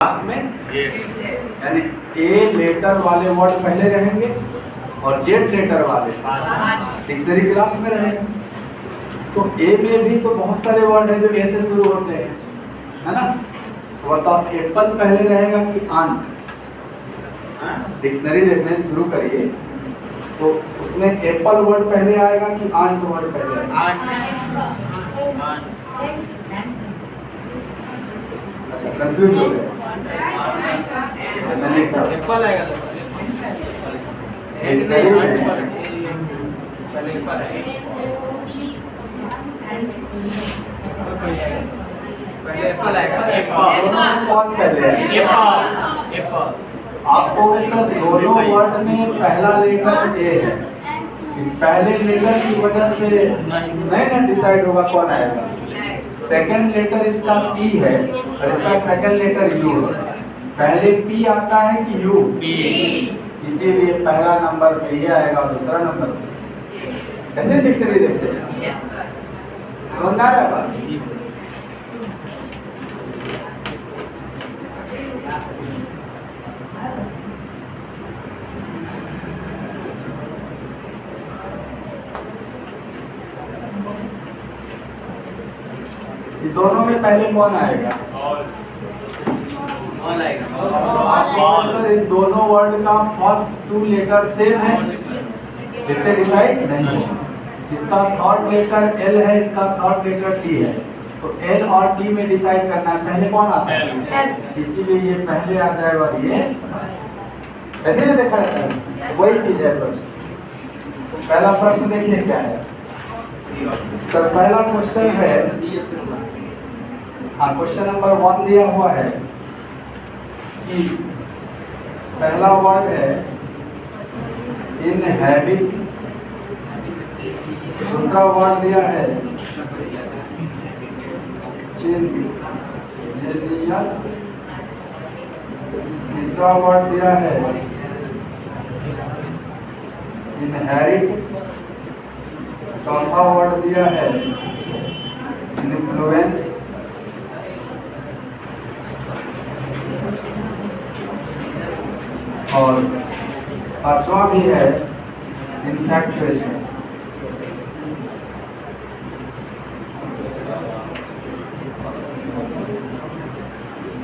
Last में यानी a letter वाले वर्ड पहले रहेंगे और जेड लेटर वाले डिक्शनरी के लास्ट में रहेंगे। तो ए में भी तो बहुत सारे वर्ड हैं जो ए से शुरू होते हैं, है ना। तो बताओ एप्पल पहले रहेगा कि आंट? डिक्शनरी देखने शुरू करिए तो उसमें एप्पल वर्ड पहले आएगा कि आंट वर्ड पहले आएगा? अच्छा, कंफ्यूज हो गए। एप्पल आएगा तो पहले एप्पल आएगा। कौन पहले है? आपको सर दोनों वर्ड में पहला लेटर ए है। इस पहले लेटर की वजह से नहीं ना डिसाइड होगा कौन आएगा। सेकंड लेटर इसका पी है और इसका सेकंड लेटर यू है। पहले पी आता है कि यू? इसीलिए पहला नंबर पे ये आएगा और दूसरा नंबर पे। ऐसे डिक्शनरी देखते हैं, समझ आ रहा है बात? दोनों में पहले कौन आएगा? ऑल आएगा। सर इन दोनों वर्ड का फर्स्ट टू लेटर सेम है, इससे डिसाइड नहीं है। इसका थर्ड लेटर एल है, इसका थर्ड लेटर टी है, तो एल और टी में डिसाइड करना है पहले कौन आता है। इसीलिए ये पहले आ जाएगा और ये ऐसे नहीं देखा जाता है, वही चीज है। प्रश्न पहला प्रश्न देखिए क्या है सर। पहला क्वेश्चन है, हाँ क्वेश्चन नंबर 1 दिया हुआ है कि पहला वर्ड है इनहैबिट, दूसरा वर्ड दिया है इंजीनियस, तीसरा वर्ड दिया है इनहेरिट, चौथा वर्ड दिया है इन्फ्लुएंस, और पांचवा भी है इन्फैक्चुएशन।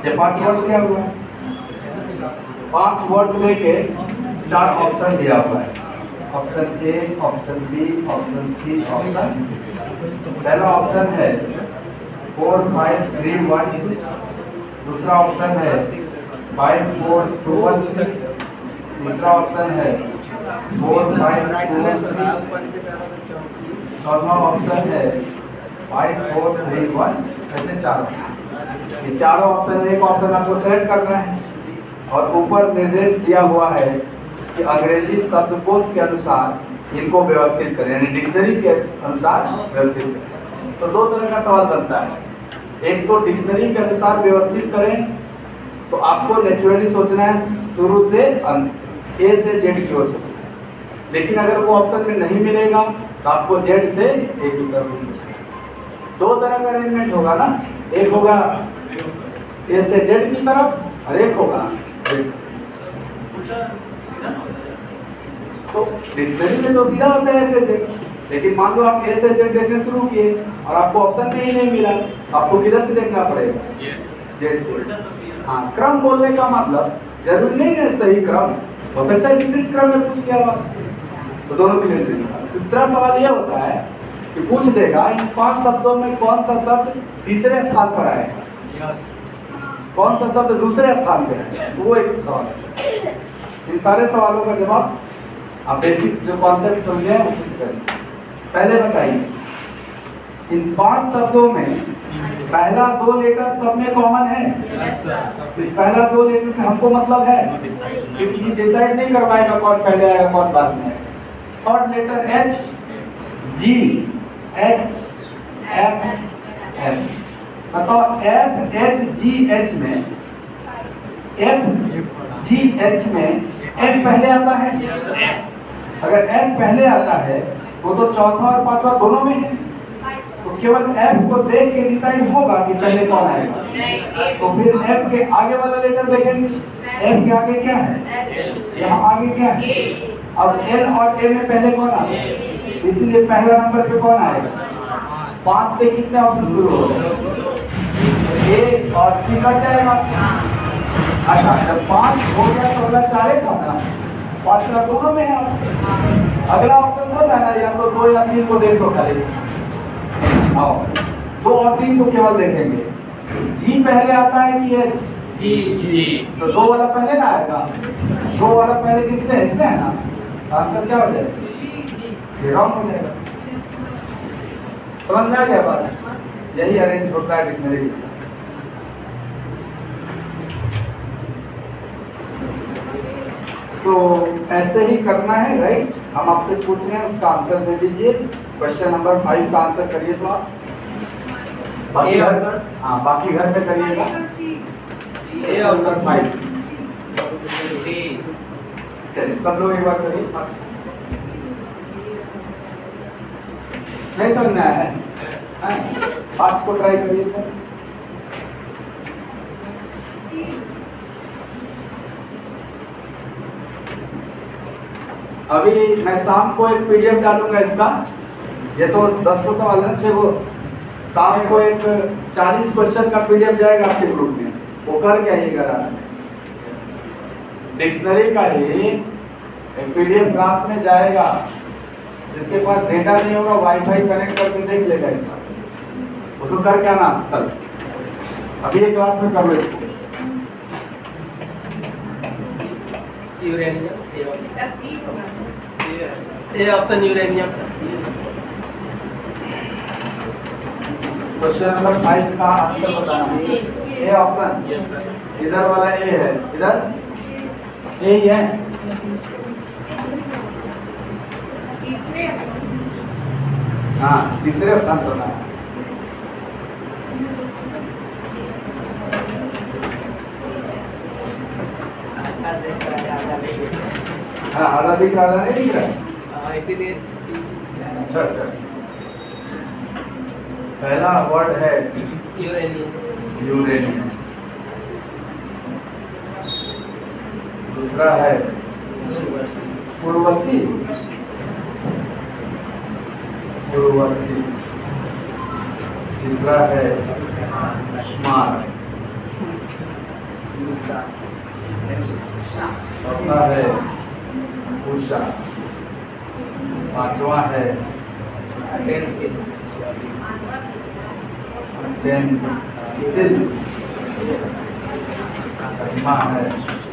ये 5 वर्ड दिया हुआ है। 5 वर्ड लेके 4 ऑप्शन दिया हुआ है। Option A, option B, option C, option. पहला ऑप्शन है 4 5 3 1, दूसरा ऑप्शन है 5 4 2 1, तीसरा ऑप्शन है 4 5 2 3, चौथा ऑप्शन है 5 4 3 1। ऐसे 4 ये चारों ऑप्शन, एक ऑप्शन आपको सेलेक्ट करना है और ऊपर निर्देश दिया हुआ है कि अंग्रेजी शब्दकोश के अनुसार इनको व्यवस्थित करें, यानी डिक्शनरी के अनुसार व्यवस्थित करें। तो 2 तरह का सवाल बनता है। एक तो डिक्शनरी के अनुसार व्यवस्थित करें, तो आपको नेचुरली सोचना है शुरू से अंत, ए से जेड की ओर सोचना है। लेकिन अगर वो ऑप्शन में नहीं मिलेगा तो आपको जेड से ए की तरफ सोचना है। 2 तरह का अरेंजमेंट होगा ना, एक होगा ए से जेड की तरफ और एक होगा जेड से। तो डिक्शनरी में तो सीधा होता है ए से जेड, लेकिन मान लो आप ए से जेड देखने शुरू किए और आपको ऑप्शन में ही नहीं मिला, आपको किधर से देखना पड़ेगा? जेड से। हाँ, क्रम बोलने का मतलब जरूरी नहीं है सही क्रम, हो सकता है विपरीत क्रम में पूछ लिया आपसे, तो दोनों के लिए देगा। दूसरा सवाल यह होता है कि पूछ देगा इन 5 शब्दों में कौन सा शब्द तीसरे स्थान पर आएगा, कौन सा शब्द दूसरे स्थान पर है, वो एक सवाल है। इन सारे सवालों का जवाब आप बेसिक जो कॉन्सेप्ट समझे हैं उसी से करें। पहले बताइए इन 5 शब्दों में पहला 2 लेटर सब में कॉमन है? इस पहला 2 लेटर से हमको मतलब है, क्योंकि ये डिसाइड नहीं कर पाएगा कौन पहले आएगा कौन बाद में आएगा। थर्ड लेटर एच, जी, एच, एफ, एफ। बताओ एफ, एच, जी, एच में, एफ, जी, एच में एफ पहले आता है? अगर एफ पहले आता है वो तो चौथा और पांचवा दोनों में है, तो केवल एफ को देख के डिसाइड होगा कि पहले कौन आएगा। तो फिर एफ के आगे वाला लेटर देखेंगे, एफ के आगे क्या है, यहाँ आगे क्या है। अब एल और ए में पहले कौन आएगा, इसीलिए पहला नंबर पे कौन आएगा। 5 से कितने ऑप्शन शुरू हो गए, ए और सी कट जाएगा। अच्छा जब 5 हो गया तो अगला 4 था ना, 5 दोनों में है। अगला ऑप्शन बोल रहा है ना, या तो 2 या 3 को देखो खाली। आओ 2 और 3 को केवल देखेंगे। जी पहले आता है कि एच, जी जी, तो 2 वाला पहले ना आएगा। 2 वाला पहले किसने, इसमें है ना, आंसर क्या हो जाएगा, ये रॉन्ग हो जाएगा। समझ में आ गया बात, यही अरेंज होता है डिक्शनरी के साथ। तो ऐसे ही करना है, राइट। हम आपसे पूछ रहे हैं, उसका आंसर दे दीजिए। क्वेश्चन नंबर 5 का आंसर करिए तो आप बाकी घर, हाँ बाकी घर पे करिएगा। ए और नंबर 5 डी, चलिए सब लोग एक बार करिए। नहीं समझ में आया है, 5 को ट्राई करिए तो। अभी मैं शाम को एक पीडीएफ डालूंगा इसका, ये तो 10 को सवाल है, 6 को। शाम को एक 40 क्वेश्चन का पीडीएफ जाएगा आपके ग्रुप में, वो करके आइएगा। डिक्शनरी का ही एक पीडीएफ ग्राफ में जाएगा, जिसके पास डेटा नहीं होगा वाईफाई कनेक्ट करके देख लेगा इसका, उसको करके आना कल। अभी ये क्लास में कर लो इसको। Uranium, A option uranium. Question number 5 का आंसर बताना। ए ऑप्शन, इधर वाला ए है, इधर ए ही है। हाँ तीसरे स्थान पर बताना। हाँ आधा दिख रहा, आधा नहीं दिख रहा, इसीलिए अच्छा अच्छा। पहला वर्ड है यूरेनियम, यूरेनियम, दूसरा है उर्वशी, उर्वशी, तीसरा है श्मार, चौथा है उषा, पांचवा है पेंसिल, पेंसिल, छठवां है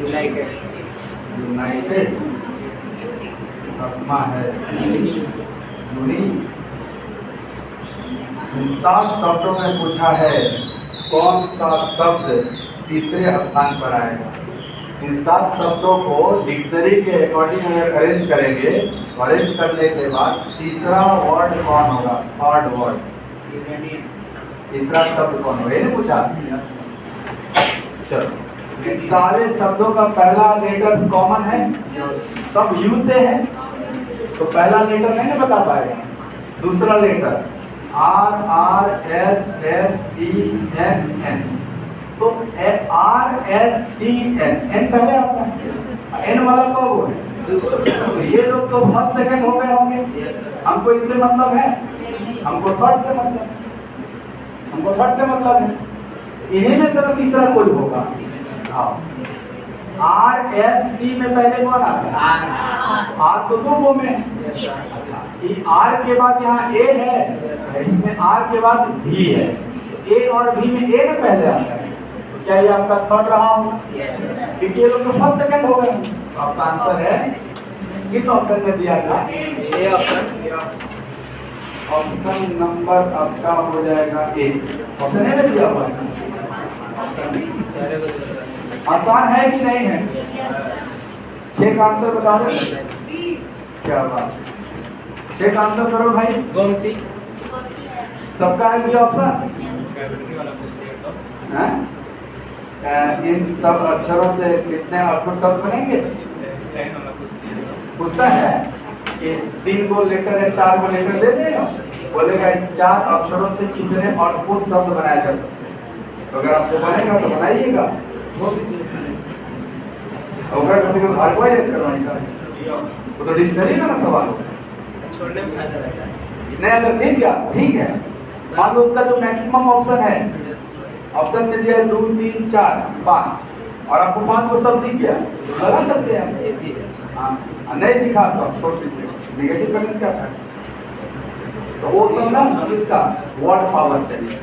यूनाइटेड, यूनाइटेड, सातवां है यूनी। इन 7 शब्दों में पूछा है कौन सा शब्द तीसरे स्थान पर आएगा। इन 7 शब्दों को डिक्शनरी के अकॉर्डिंग अगर अरेंज करेंगे, अरेंज करने के बाद तीसरा वर्ड कौन होगा, थर्ड वर्ड, तीसरा शब्द कौन होगा, ये नहीं पूछा। चलो इस सारे शब्दों का पहला लेटर कॉमन है, सब यू से है, तो पहला लेटर नहीं ना बता पाएगा। दूसरा letter R R S S T N N, तो R S T N, N पहले आता है, एन वाला कब हो गया, तो ये लोग तो फर्स्ट सेकंड हो गए होंगे। हमको इससे मतलब है, हमको थर्ड से मतलब, हमको थर्ड से मतलब है, इन्हीं में से तो तीसरा कोई होगा। आर एस टी में पहले कौन आता है, आर तो दो में। अच्छा आर के बाद यहाँ ए है, इसमें आर के बाद भी है, ए और भी में ए ना पहले आता है, तो क्या ये आपका थर्ड रहा होगा, क्योंकि ये लोग तो फर्स्ट सेकंड हो गए। तो आपका आंसर है किस ऑप्शन में दिया गया, ए ऑप्शन, ऑप्शन नंबर आपका हो जाएगा ए। ऑप्शन ए में दिया हुआ है, आसान है कि नहीं है। 6 का आंसर बता दो, क्या बात, 6 का आंसर करो भाई। गोमती, सबका है भी ऑप्शन, इन सब अक्षरों से कितने अक्षर शब्द बनेंगे, पूछता है कि 3 को लेटर है 4 को लेटर दे देगा। बोलेगा इस 4 अक्षरों से कितने आउटपुट शब्द बनाए जा सकते हैं। तो अगर आपसे बनेगा तो बनाइएगा, अगर कभी को घर को याद करवाएगा वो तो डिक्शनरी का ना सवाल छोड़ने में फायदा रहता है। नहीं, अगर सीख गया ठीक है। मान लो उसका जो मैक्सिमम ऑप्शन है, ऑप्शन में दिया 2 3 4 5 और आपको 5 को सब दिख गया तो लगा सकते हैं आप। ये भी है। हाँ, नहीं दिखा तो आप छोड़ दीजिए, निगेटिव करने से क्या फायदा। तो वो सब ना किसका वर्ड पावर चाहिए।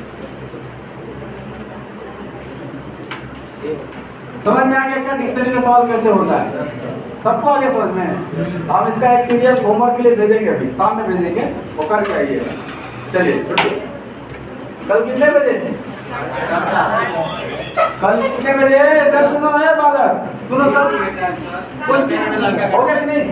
समझ में आ गया क्या डिक्शनरी का सवाल कैसे होता है? सबको आगे समझ में। हम इसका एक पीडीएफ होमवर्क के लिए भेजेंगे, अभी शाम में भेजेंगे, वो करके आइएगा। चलिए कल कितने बजे? कल कितने बजे? इधर सुनो है बादल, सुनो सर, कौन चीज हो गया कि नहीं?